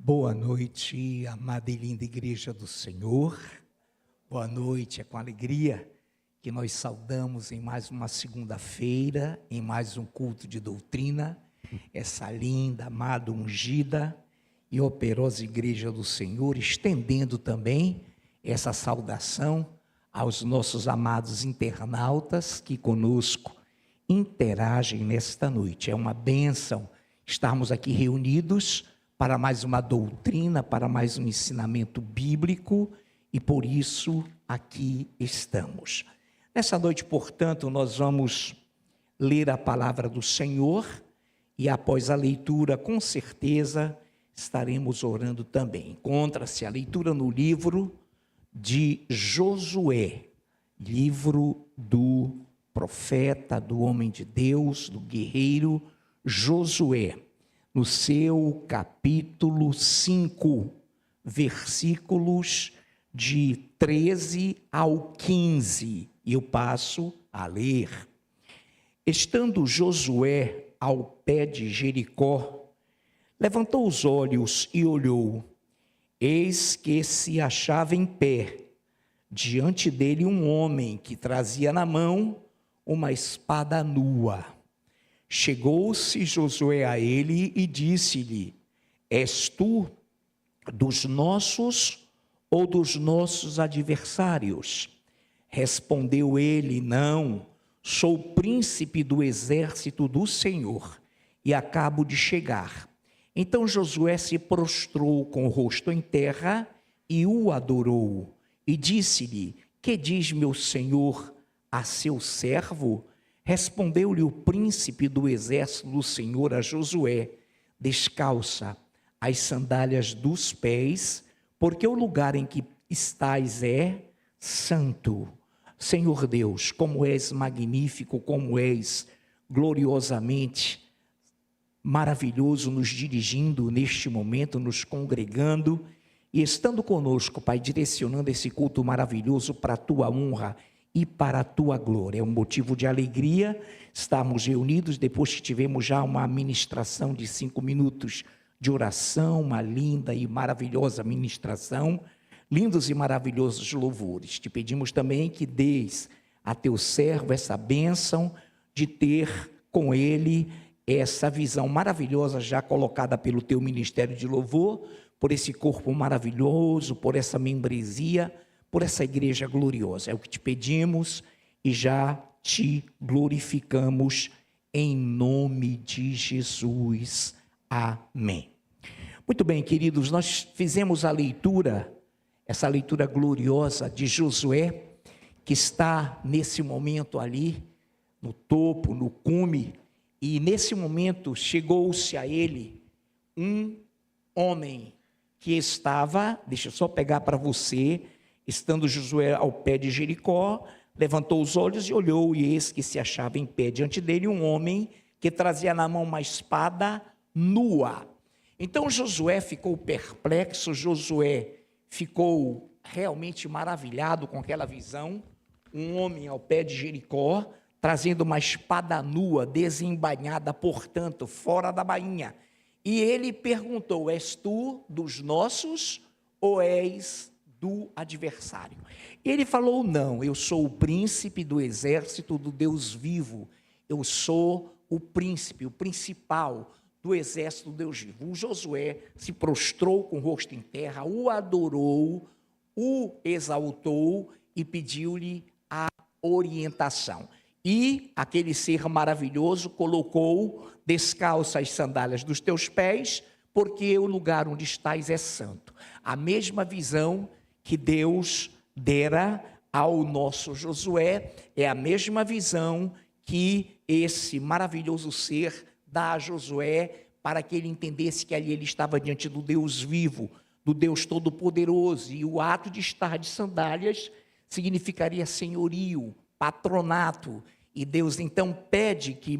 Boa noite, amada e linda Igreja do Senhor. Boa noite, é com alegria que nós saudamos em mais uma segunda-feira, em mais um culto de doutrina, essa linda, amada, ungida e operosa Igreja do Senhor, estendendo também essa saudação aos nossos amados internautas que conosco interagem nesta noite. É uma bênção estarmos aqui reunidos para mais uma doutrina, para mais um ensinamento bíblico, e por isso aqui estamos. Nessa noite, portanto, nós vamos ler a palavra do Senhor, e após a leitura, com certeza, estaremos orando também. Encontra-se a leitura no livro de Josué, livro do profeta, do homem de Deus, do guerreiro Josué, no seu capítulo 5, versículos de 13 ao 15, e eu passo a ler. Estando Josué ao pé de Jericó, levantou os olhos e olhou, eis que se achava em pé, diante dele um homem que trazia na mão uma espada nua. Chegou-se Josué a ele e disse-lhe: És tu dos nossos ou dos nossos adversários? Respondeu ele: Não, sou príncipe do exército do Senhor e acabo de chegar. Então Josué se prostrou com o rosto em terra e o adorou. E disse-lhe: Que diz meu senhor a seu servo? Respondeu-lhe o príncipe do exército do Senhor a Josué: Descalça as sandálias dos pés, porque o lugar em que estás é santo. Senhor Deus, como és magnífico, como és gloriosamente maravilhoso, nos dirigindo neste momento, nos congregando e estando conosco, Pai, direcionando esse culto maravilhoso para a tua honra e para a tua glória. É um motivo de alegria estarmos reunidos depois que tivemos já uma ministração de 5 minutos de oração, uma linda e maravilhosa ministração, lindos e maravilhosos louvores. Te pedimos também que dês a teu servo essa bênção de ter com ele essa visão maravilhosa já colocada pelo teu ministério de louvor, por esse corpo maravilhoso, por essa membresia, por essa igreja gloriosa. É o que te pedimos e já te glorificamos em nome de Jesus. Amém. Muito bem, queridos, nós fizemos a leitura, essa leitura gloriosa de Josué, que está nesse momento ali, no topo, no cume, e nesse momento chegou-se a ele um homem que estava, deixa eu só pegar para você, estando Josué ao pé de Jericó, levantou os olhos e olhou, e eis que se achava em pé diante dele um homem que trazia na mão uma espada nua. Então Josué ficou perplexo, Josué ficou realmente maravilhado com aquela visão, um homem ao pé de Jericó, trazendo uma espada nua, desembainhada, portanto, fora da bainha. E ele perguntou: És tu dos nossos ou és do adversário? Ele falou: Não, eu sou o príncipe do exército do Deus vivo, eu sou o príncipe, o principal do exército do Deus vivo. O Josué se prostrou com o rosto em terra, o adorou, o exaltou e pediu-lhe a orientação. E aquele ser maravilhoso colocou: Descalça as sandálias dos teus pés, porque o lugar onde estás é santo. A mesma visão que Deus dera ao nosso Josué, é a mesma visão que esse maravilhoso ser dá a Josué, para que ele entendesse que ali ele estava diante do Deus vivo, do Deus Todo-Poderoso, e o ato de estar de sandálias significaria senhorio, patronato, e Deus então pede que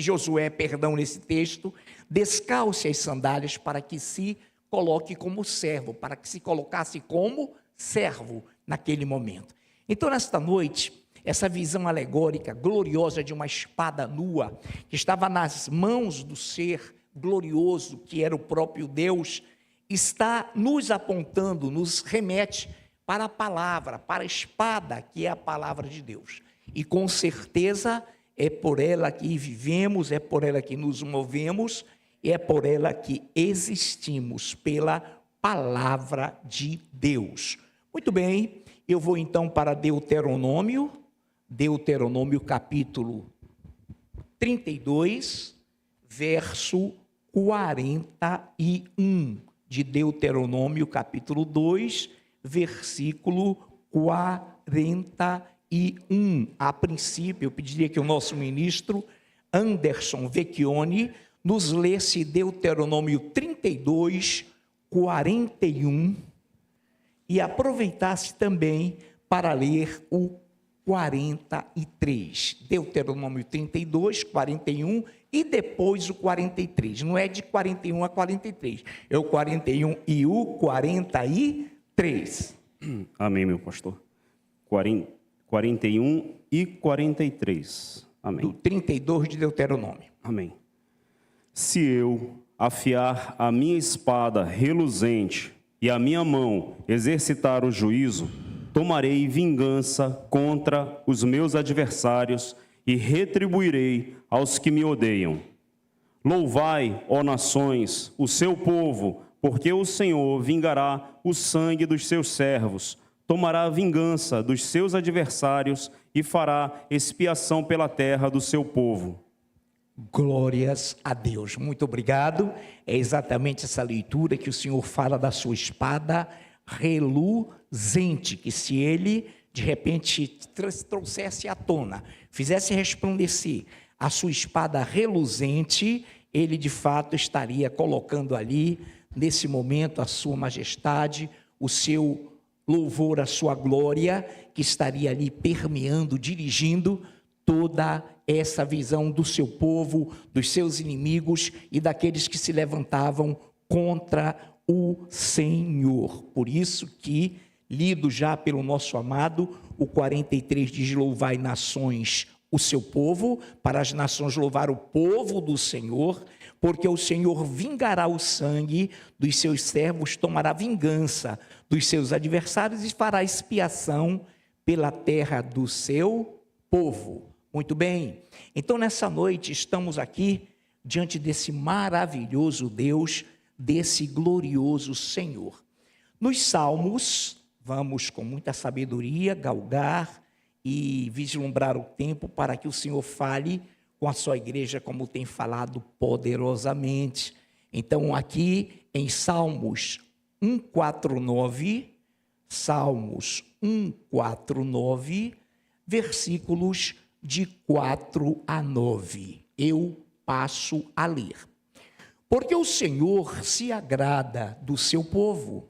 Josué, nesse texto, descalce as sandálias para que se coloque como servo, para que se colocasse como servo naquele momento. Então, nesta noite, essa visão alegórica, gloriosa de uma espada nua, que estava nas mãos do ser glorioso, que era o próprio Deus, está nos apontando, nos remete para a palavra, para a espada, que é a palavra de Deus. E com certeza é por ela que vivemos, é por ela que nos movemos, é por ela que existimos, pela palavra de Deus. Muito bem, eu vou então para Deuteronômio capítulo 32, verso 41, de Deuteronômio capítulo 2, versículo 41. A princípio, eu pediria que o nosso ministro Anderson Vecchioni nos lesse Deuteronômio 32, 41, e aproveitasse também para ler o 43. Deuteronômio 32, 41 e depois o 43. Não é de 41 a 43, é o 41 e o 43. Amém, meu pastor. 41 e 43. Amém. Do 32 de Deuteronômio. Amém. Se eu afiar a minha espada reluzente e a minha mão exercitar o juízo, tomarei vingança contra os meus adversários e retribuirei aos que me odeiam. Louvai, ó nações, o seu povo, porque o Senhor vingará o sangue dos seus servos, tomará vingança dos seus adversários e fará expiação pela terra do seu povo. Glórias a Deus. Muito obrigado. É exatamente essa leitura que o Senhor fala da sua espada reluzente, que se ele de repente trouxesse à tona, fizesse resplandecer a sua espada reluzente, ele de fato estaria colocando ali, nesse momento, a sua majestade, o seu louvor, a sua glória, que estaria ali permeando, dirigindo toda essa visão do seu povo, dos seus inimigos e daqueles que se levantavam contra o Senhor. Por isso que, lido já pelo nosso amado, o 43 diz: louvai nações o seu povo, para as nações louvar o povo do Senhor, porque o Senhor vingará o sangue dos seus servos, tomará vingança dos seus adversários e fará expiação pela terra do seu povo. Muito bem, então nessa noite estamos aqui diante desse maravilhoso Deus, desse glorioso Senhor. Nos Salmos, vamos com muita sabedoria galgar e vislumbrar o tempo para que o Senhor fale com a sua igreja como tem falado poderosamente. Então aqui em Salmos 149, Salmos 149, versículos de 4 a 9, eu passo a ler. Porque o Senhor se agrada do seu povo,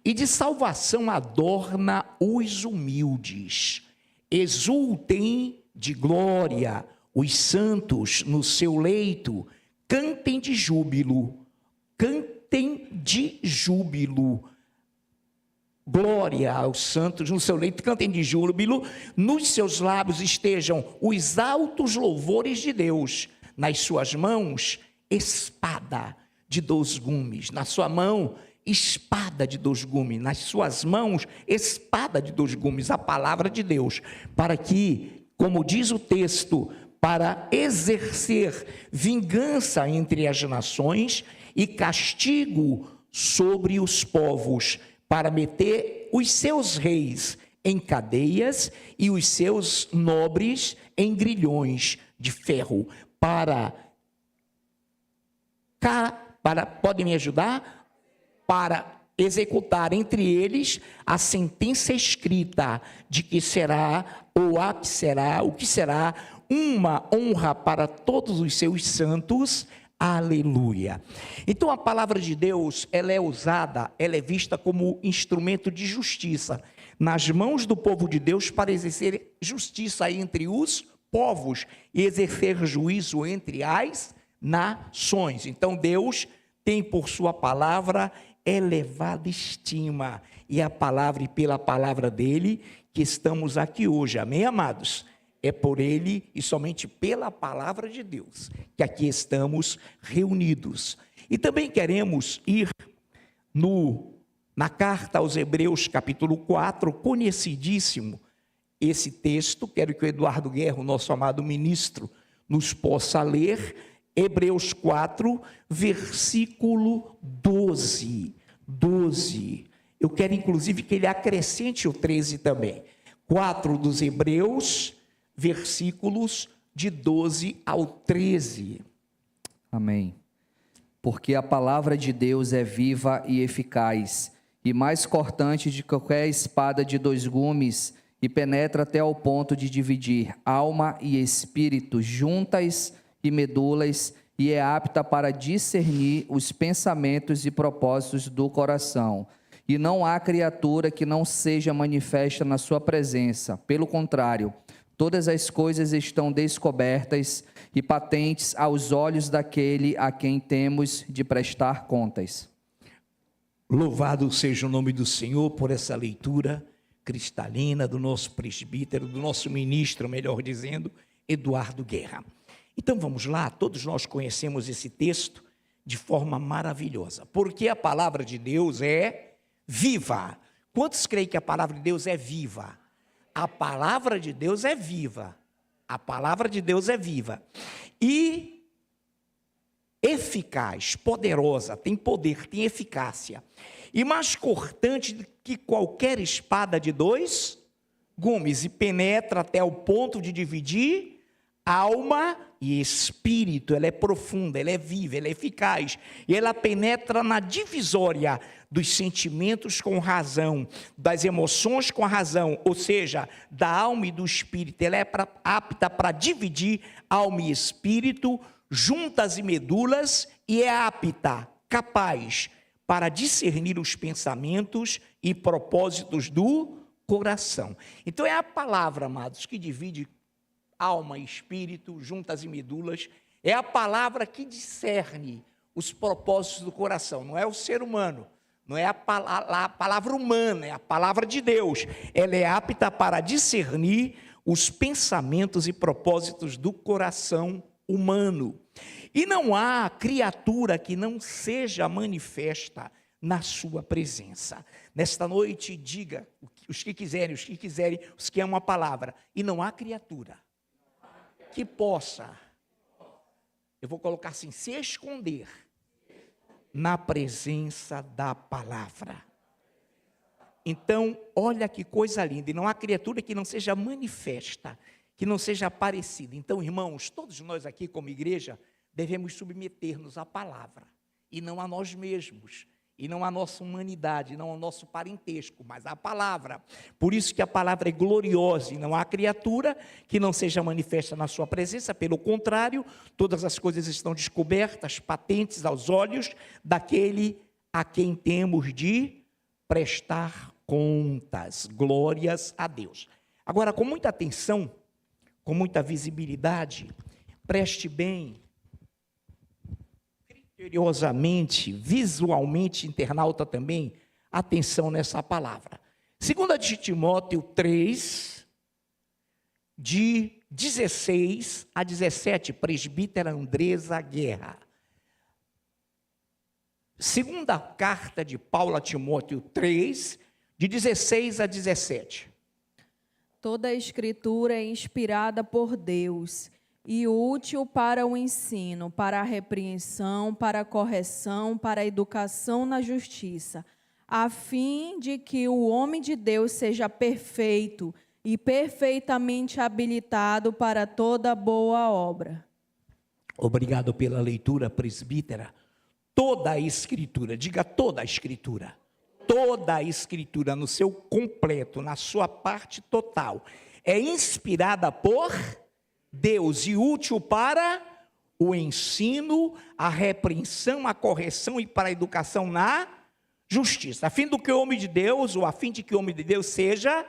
e de salvação adorna os humildes. Exultem de glória os santos no seu leito, cantem de júbilo, glória aos santos no seu leito, cantem de júbilo, nos seus lábios estejam os altos louvores de Deus, nas suas mãos, espada de 2 gumes, na sua mão, espada de 2 gumes, nas suas mãos, espada de 2 gumes, a palavra de Deus, para que, como diz o texto, para exercer vingança entre as nações e castigo sobre os povos, para meter os seus reis em cadeias e os seus nobres em grilhões de ferro, podem me ajudar? Para executar entre eles a sentença escrita de que será, ou a que será, o que será, uma honra para todos os seus santos. Aleluia. Então a palavra de Deus, ela é usada, ela é vista como instrumento de justiça nas mãos do povo de Deus para exercer justiça entre os povos e exercer juízo entre as nações. Então Deus tem por sua palavra elevada estima, e a palavra e pela palavra dele que estamos aqui hoje, amém, amados? É por ele e somente pela palavra de Deus que aqui estamos reunidos. E também queremos ir na carta aos Hebreus, capítulo 4, conhecidíssimo esse texto. Quero que o Eduardo Guerra, o nosso amado ministro, nos possa ler. Hebreus 4, versículo 12. Eu quero, inclusive, que ele acrescente o 13 também. 4 dos Hebreus, versículos de 12 ao 13. Amém. Porque a palavra de Deus é viva e eficaz, e mais cortante de qualquer espada de 2 gumes, e penetra até ao ponto de dividir alma e espírito, juntas e medulas, e é apta para discernir os pensamentos e propósitos do coração. E não há criatura que não seja manifesta na sua presença. Pelo contrário, todas as coisas estão descobertas e patentes aos olhos daquele a quem temos de prestar contas. Louvado seja o nome do Senhor por essa leitura cristalina do nosso presbítero, do nosso ministro, melhor dizendo, Eduardo Guerra. Então vamos lá, todos nós conhecemos esse texto de forma maravilhosa, porque a palavra de Deus é viva. Quantos creem que a palavra de Deus é viva? A palavra de Deus é viva. A palavra de Deus é viva. E eficaz, poderosa, tem poder, tem eficácia. E mais cortante do que qualquer espada de 2 gumes, e penetra até o ponto de dividir alma e espírito. Ela é profunda, ela é viva, ela é eficaz, e ela penetra na divisória dos sentimentos com razão, das emoções com a razão, ou seja, da alma e do espírito. Ela é apta para dividir alma e espírito, juntas e medulas, e é apta, capaz, para discernir os pensamentos e propósitos do coração. Então é a palavra, amados, que divide alma e espírito, juntas e medulas. É a palavra que discerne os propósitos do coração. Não é o ser humano, não é a palavra humana, é a palavra de Deus. Ela é apta para discernir os pensamentos e propósitos do coração humano. E não há criatura que não seja manifesta na sua presença. Nesta noite, diga, os que quiserem, os que amam a palavra, e não há criatura que possa, eu vou colocar assim, se esconder na presença da palavra. Então, olha que coisa linda, e não há criatura que não seja manifesta, que não seja parecida. Então, irmãos, todos nós aqui como igreja, devemos submeter-nos à palavra, e não a nós mesmos, e não à nossa humanidade, não ao nosso parentesco, mas à palavra. Por isso que a palavra é gloriosa, e não há criatura que não seja manifesta na sua presença. Pelo contrário, todas as coisas estão descobertas, patentes aos olhos daquele a quem temos de prestar contas. Glórias a Deus. Agora, com muita atenção, com muita visibilidade, preste bem, criteriosamente, visualmente, internauta também, atenção nessa palavra. 2 de Timóteo 3, de 16 a 17, presbítera Andresa Guerra. Segunda carta de Paulo a Timóteo 3, de 16 a 17. Toda a escritura é inspirada por Deus e útil para o ensino, para a repreensão, para a correção, para a educação na justiça, a fim de que o homem de Deus seja perfeito e perfeitamente habilitado para toda boa obra. Obrigado pela leitura, presbítera. Toda a escritura, diga toda a escritura no seu completo, na sua parte total, é inspirada por Deus e útil para o ensino, a repreensão, a correção e para a educação na justiça, a fim de que o homem de Deus seja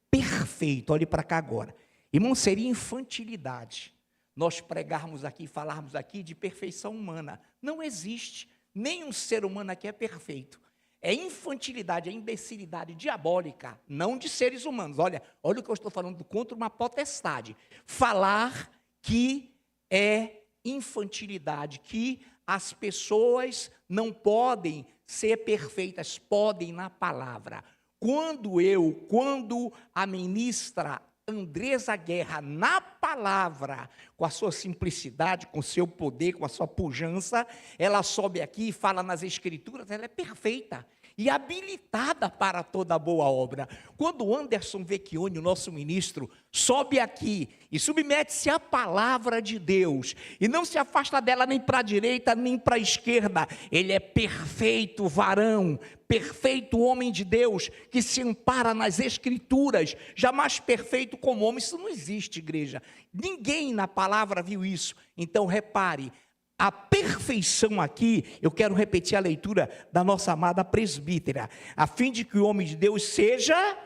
perfeito. Olhe para cá agora. Irmão, seria infantilidade nós pregarmos aqui, falarmos aqui de perfeição humana. Não existe, nenhum ser humano aqui é perfeito. É infantilidade, é imbecilidade diabólica, não de seres humanos. Olha o que eu estou falando contra uma potestade. Falar que é infantilidade, que as pessoas não podem ser perfeitas, podem na palavra. Quando a ministra Andresa Guerra, na palavra, com a sua simplicidade, com o seu poder, com a sua pujança, ela sobe aqui e fala nas Escrituras, ela é perfeita e habilitada para toda boa obra. Quando o Anderson Vecchioni, o nosso ministro, sobe aqui e submete-se à palavra de Deus, e não se afasta dela nem para a direita, nem para a esquerda, ele é perfeito varão, perfeito homem de Deus, que se ampara nas Escrituras, jamais perfeito como homem. Isso não existe, igreja. Ninguém na palavra viu isso. Então, repare, a perfeição aqui, eu quero repetir a leitura da nossa amada presbítera, a fim de que o homem de Deus seja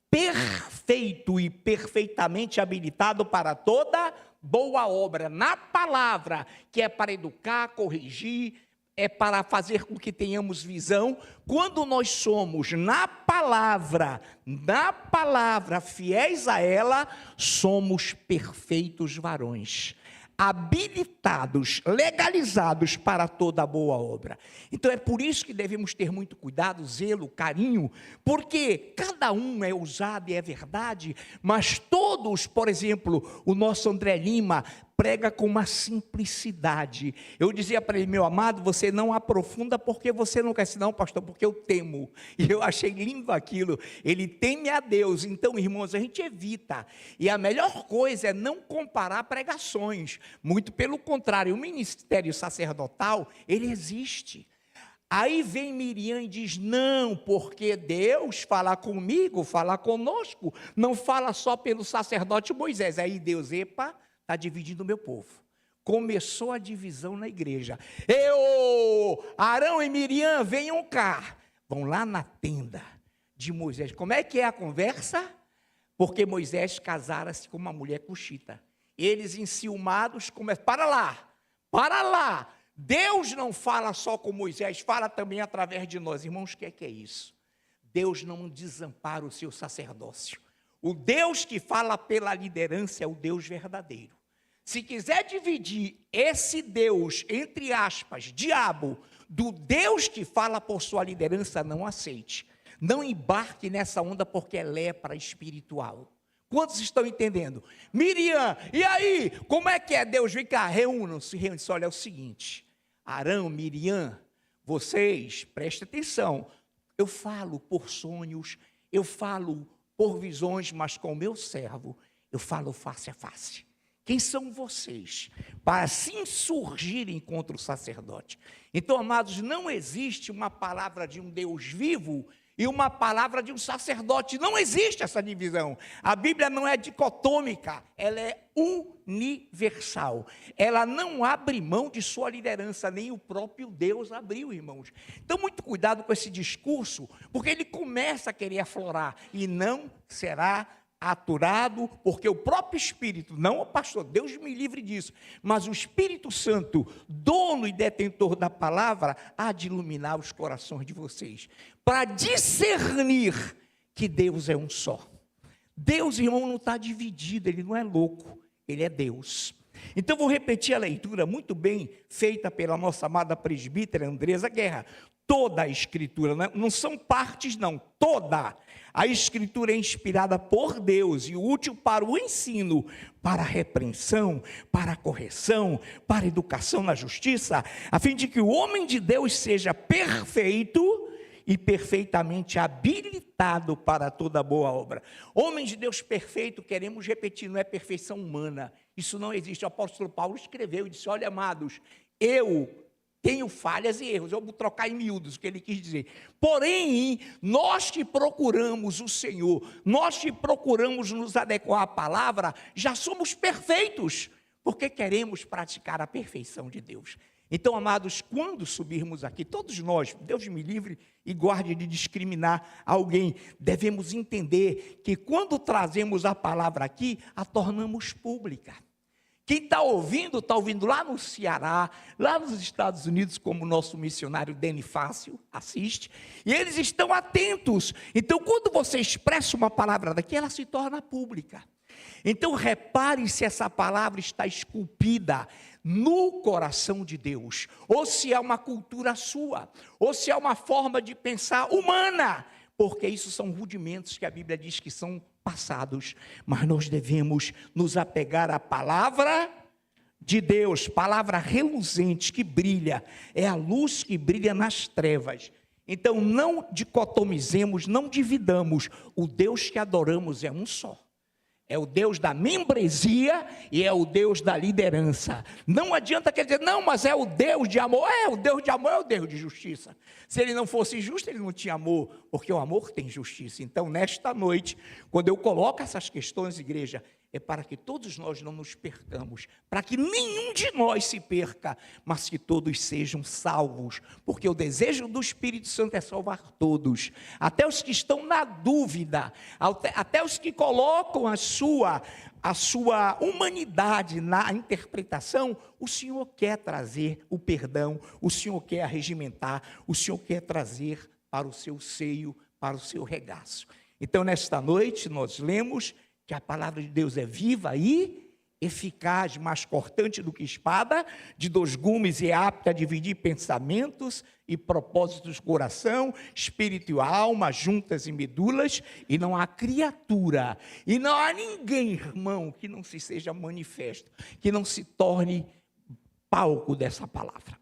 perfeito e perfeitamente habilitado para toda boa obra, na palavra, que é para educar, corrigir, é para fazer com que tenhamos visão. Quando nós somos na palavra, fiéis a ela, somos perfeitos varões, habilitados, legalizados para toda boa obra. Então é por isso que devemos ter muito cuidado, zelo, carinho, porque cada um é usado e é verdade, mas todos, por exemplo, o nosso André Lima prega com uma simplicidade. Eu dizia para ele: meu amado, você não aprofunda porque você não quer, não, pastor, porque eu temo. E eu achei lindo aquilo. Ele teme a Deus. Então, irmãos, a gente evita. E a melhor coisa é não comparar pregações. Muito pelo contrário, o ministério sacerdotal, ele existe. Aí vem Miriam e diz: não, porque Deus fala comigo, fala conosco, não fala só pelo sacerdote Moisés. Aí Deus, está dividindo o meu povo. Começou a divisão na igreja. Arão e Miriam, venham cá. Vão lá na tenda de Moisés. Como é que é a conversa? Porque Moisés casara-se com uma mulher cuxita. Eles enciumados começam: para lá. Deus não fala só com Moisés, fala também através de nós. Irmãos, o que é isso? Deus não desampara o seu sacerdócio. O Deus que fala pela liderança é o Deus verdadeiro. Se quiser dividir esse Deus, entre aspas, diabo, do Deus que fala por sua liderança, não aceite. Não embarque nessa onda, porque é lepra espiritual. Quantos estão entendendo? Miriam, e aí? Como é que é? Deus, vem cá, reúnam-se. Olha, é o seguinte: Arão, Miriam, vocês, prestem atenção. Eu falo por sonhos, eu falo por visões, mas com o meu servo, eu falo face a face. Quem são vocês para se insurgirem contra o sacerdote? Então, amados, não existe uma palavra de um Deus vivo e uma palavra de um sacerdote. Não existe essa divisão. A Bíblia não é dicotômica, ela é universal. Ela não abre mão de sua liderança, nem o próprio Deus abriu, irmãos. Então, muito cuidado com esse discurso, porque ele começa a querer aflorar e não será aturado, porque o próprio Espírito, não o pastor, Deus me livre disso, mas o Espírito Santo, dono e detentor da palavra, há de iluminar os corações de vocês, para discernir que Deus é um só. Deus, irmão, não está dividido, ele não é louco, ele é Deus. Então, vou repetir a leitura muito bem feita pela nossa amada presbítera Andresa Guerra. Toda a Escritura, não são partes não, toda a Escritura é inspirada por Deus e útil para o ensino, para a repreensão, para a correção, para a educação na justiça, a fim de que o homem de Deus seja perfeito e perfeitamente habilitado para toda boa obra. Homem de Deus perfeito, queremos repetir, não é perfeição humana, isso não existe. O apóstolo Paulo escreveu e disse: olha, amados, eu tenho falhas e erros, eu vou trocar em miúdos o que ele quis dizer. Porém, nós que procuramos o Senhor, nós que procuramos nos adequar à palavra, já somos perfeitos, porque queremos praticar a perfeição de Deus. Então, amados, quando subirmos aqui, todos nós, Deus me livre e guarde de discriminar alguém, devemos entender que quando trazemos a palavra aqui, a tornamos pública. Quem está ouvindo lá no Ceará, lá nos Estados Unidos, como o nosso missionário Deni Fácil assiste, e eles estão atentos. Então, quando você expressa uma palavra daqui, ela se torna pública. Então, repare se essa palavra está esculpida no coração de Deus, ou se é uma cultura sua, ou se é uma forma de pensar humana, porque isso são rudimentos que a Bíblia diz que são passados, mas nós devemos nos apegar à palavra de Deus, palavra reluzente que brilha, é a luz que brilha nas trevas. Então não dicotomizemos, não dividamos, o Deus que adoramos é um só. É o Deus da membresia e é o Deus da liderança. Não adianta querer dizer, não, mas é o Deus de amor. O Deus de amor é o Deus de justiça. Se ele não fosse justo, ele não tinha amor, porque o amor tem justiça. Então, nesta noite, quando eu coloco essas questões, igreja, é para que todos nós não nos percamos, para que nenhum de nós se perca, mas que todos sejam salvos, porque o desejo do Espírito Santo é salvar todos, até os que estão na dúvida, até os que colocam a sua humanidade na interpretação. O Senhor quer trazer o perdão, o Senhor quer arregimentar, o Senhor quer trazer para o seu seio, para o seu regaço. Então, nesta noite, nós lemos que a palavra de Deus é viva e eficaz, mais cortante do que espada, de 2 gumes e apta a dividir pensamentos e propósitos do coração, espírito e alma, juntas e medulas, e não há criatura, e não há ninguém, irmão, que não se seja manifesto, que não se torne palco dessa palavra.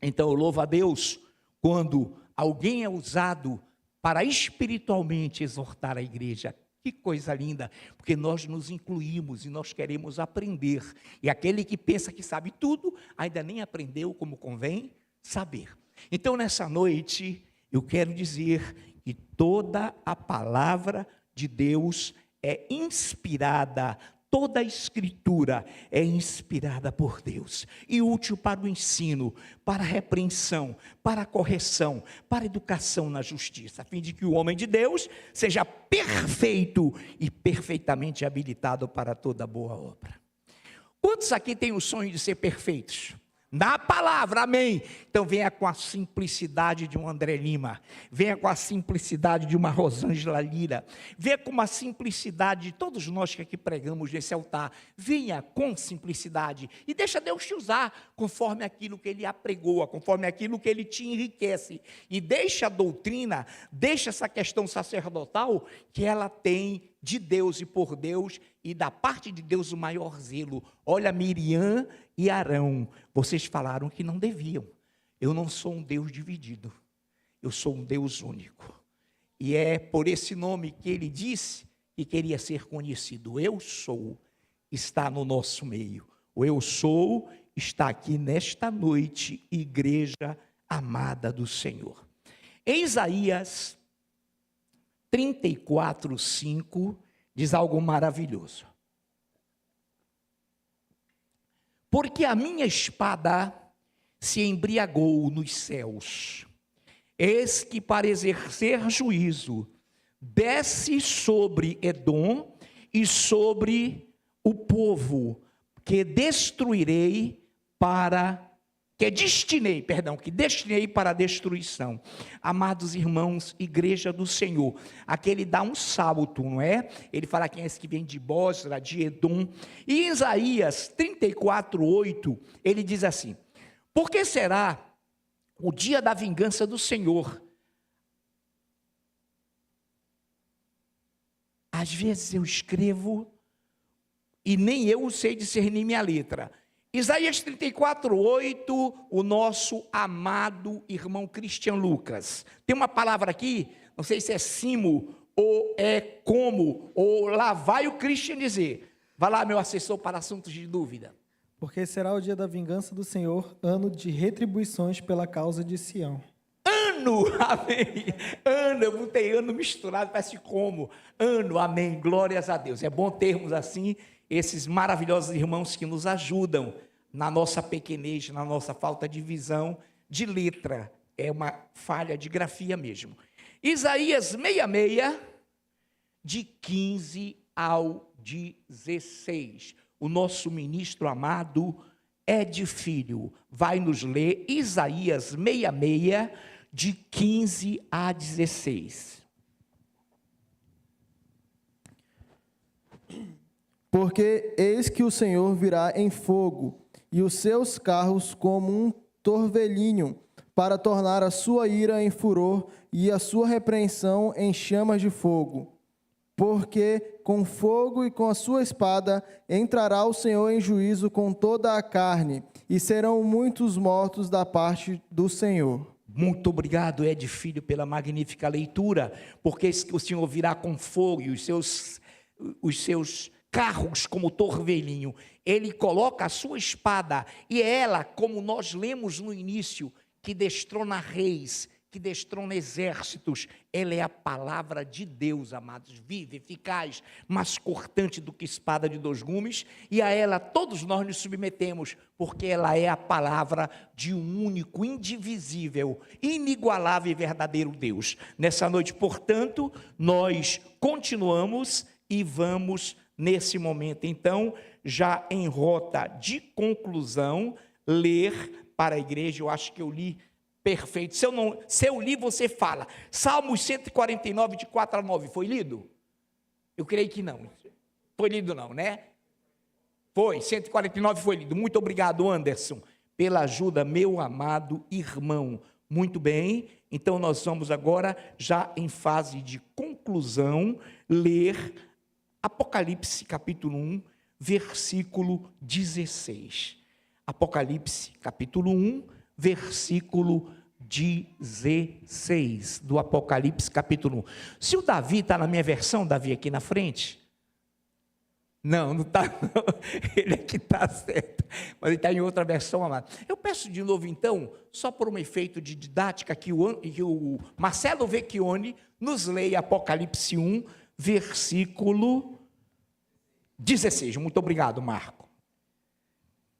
Então eu louvo a Deus quando alguém é usado para espiritualmente exortar a igreja. Que coisa linda, porque nós nos incluímos e nós queremos aprender. E aquele que pensa que sabe tudo, ainda nem aprendeu como convém saber. Então, nessa noite, eu quero dizer que toda a palavra de Deus é inspirada, toda a Escritura é inspirada por Deus e útil para o ensino, para a repreensão, para a correção, para a educação na justiça, a fim de que o homem de Deus seja perfeito e perfeitamente habilitado para toda boa obra. Quantos aqui têm o sonho de ser perfeitos? Na palavra, amém. Então venha com a simplicidade de um André Lima, venha com a simplicidade de uma Rosângela Lira, venha com uma simplicidade de todos nós que aqui pregamos nesse altar, venha com simplicidade e deixa Deus te usar conforme aquilo que Ele apregoa, conforme aquilo que Ele te enriquece, e deixa a doutrina, deixa essa questão sacerdotal que ela tem de Deus e por Deus, e da parte de Deus o maior zelo. Olha, Miriam e Arão, vocês falaram que não deviam. Eu não sou um Deus dividido, eu sou um Deus único. E é por esse nome que ele disse que queria ser conhecido. Eu sou, está no nosso meio. O eu sou está aqui nesta noite, igreja amada do Senhor. Em Isaías 34:5, diz algo maravilhoso. Porque a minha espada se embriagou nos céus, eis que para exercer juízo, desce sobre Edom e sobre o povo, que destinei para a destruição. Amados irmãos, igreja do Senhor, aqui ele dá um salto, não é? Ele fala quem é esse que vem de Bosra, de Edom. E em Isaías 34:8, ele diz assim: porque será o dia da vingança do Senhor? Às vezes eu escrevo e nem eu sei discernir minha letra. Isaías 34:8, o nosso amado irmão Christian Lucas. Tem uma palavra aqui, não sei se é simo, ou é como, ou lá vai o Christian dizer. Vai lá, meu assessor para assuntos de dúvida. Porque será o dia da vingança do Senhor, ano de retribuições pela causa de Sião. Ano, amém. Ano, eu botei ano misturado, parece como. Ano, amém, glórias a Deus. É bom termos assim esses maravilhosos irmãos que nos ajudam na nossa pequenez, na nossa falta de visão de letra. É uma falha de grafia mesmo. Isaías 66, de 15 ao 16. O nosso ministro amado Ed Filho vai nos ler Isaías 66, de 15 a 16. Porque eis que o Senhor virá em fogo, e os seus carros como um torvelinho, para tornar a sua ira em furor e a sua repreensão em chamas de fogo. Porque com fogo e com a sua espada entrará o Senhor em juízo com toda a carne, e serão muitos mortos da parte do Senhor. Muito obrigado, Ed Filho, pela magnífica leitura, porque o Senhor virá com fogo e os seus carros como torvelinho. Ele coloca a sua espada, e é ela, como nós lemos no início, que destrona reis, que destrona exércitos. Ela é a palavra de Deus, amados, viva, eficaz, mais cortante do que espada de dois gumes, e a ela todos nós nos submetemos, porque ela é a palavra de um único, indivisível, inigualável e verdadeiro Deus. Nessa noite, portanto, nós continuamos e vamos, nesse momento, então, já em rota de conclusão, ler para a igreja. Eu acho que eu li perfeito. Se eu li, você fala. Salmos 149, de 4 a 9, foi lido? Eu creio que não. Foi lido não, né? Foi, 149 foi lido. Muito obrigado, Anderson, pela ajuda, meu amado irmão. Muito bem, então nós vamos agora, já em fase de conclusão, ler Apocalipse capítulo 1, versículo 16. Apocalipse capítulo 1, versículo 16, do Apocalipse capítulo 1. Se o Davi está na minha versão, Davi aqui na frente? Não está não. Ele aqui está certo, mas ele está em outra versão, amado. Eu peço de novo então, só por um efeito de didática, que o Marcelo Vecchione nos leia Apocalipse 1, versículo 16. Muito obrigado, Marco.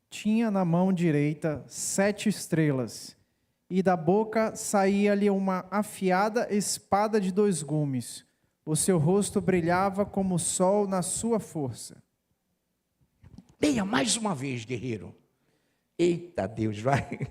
Tinha na mão direita 7 estrelas, e da boca saía-lhe uma afiada espada de 2 gumes. O seu rosto brilhava como o sol na sua força. Leia mais uma vez, guerreiro. Eita Deus, vai.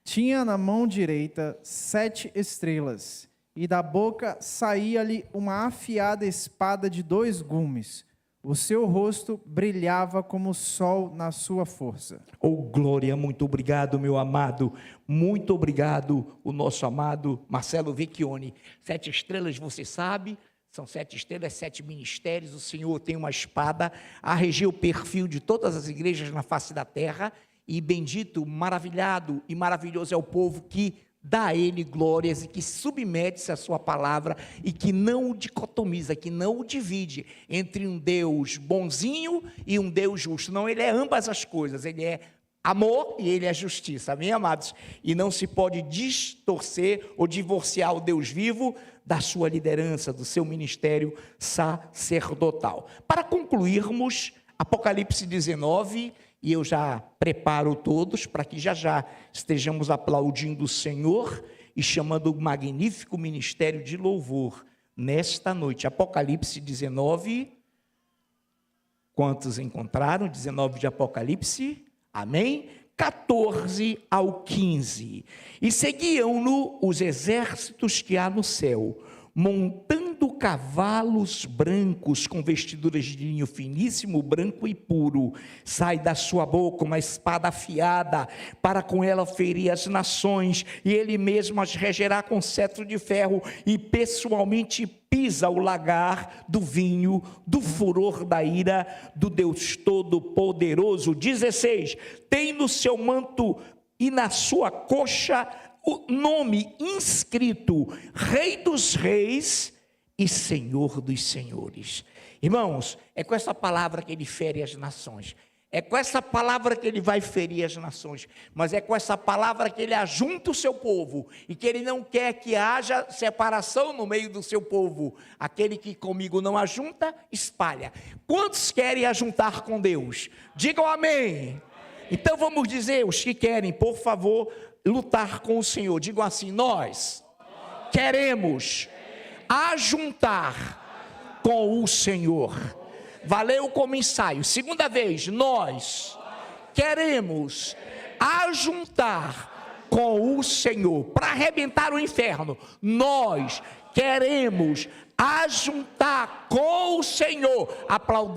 Tinha na mão direita 7 estrelas, e da boca saía-lhe uma afiada espada de 2 gumes. O seu rosto brilhava como o sol na sua força. Oh, glória, muito obrigado, meu amado. Muito obrigado, o nosso amado Marcelo Vecchione. 7 estrelas, você sabe, são 7 estrelas, 7 ministérios. O Senhor tem uma espada a reger o perfil de todas as igrejas na face da terra. E bendito, maravilhado e maravilhoso é o povo que dá a Ele glórias e que submete-se à sua palavra e que não o dicotomiza, que não o divide entre um Deus bonzinho e um Deus justo. Não, Ele é ambas as coisas. Ele é amor e Ele é justiça. Amém, amados? E não se pode distorcer ou divorciar o Deus vivo da sua liderança, do seu ministério sacerdotal. Para concluirmos, Apocalipse 19, e eu já preparo todos para que já estejamos aplaudindo o Senhor e chamando o magnífico ministério de louvor nesta noite. Apocalipse 19, quantos encontraram? 19 de Apocalipse, amém? 14 ao 15. E seguiam-no os exércitos que há no céu, montando cavalos brancos com vestiduras de linho finíssimo, branco e puro. Sai da sua boca uma espada afiada, para com ela ferir as nações, e ele mesmo as regerá com cetro de ferro, e pessoalmente pisa o lagar do vinho, do furor da ira do Deus Todo-Poderoso. 16. Tem no seu manto e na sua coxa o nome inscrito: Rei dos Reis e Senhor dos Senhores. Irmãos, é com essa palavra que ele fere as nações, é com essa palavra que ele vai ferir as nações, mas é com essa palavra que ele ajunta o seu povo, e que ele não quer que haja separação no meio do seu povo. Aquele que comigo não ajunta, espalha. Quantos querem ajuntar com Deus? Digam amém. Então vamos dizer, os que querem, por favor, lutar com o Senhor, digam assim: nós queremos ajuntar com o Senhor. Valeu como ensaio. Segunda vez, nós queremos ajuntar com o Senhor para arrebentar o inferno. Nós queremos ajuntar com o Senhor, aplaudando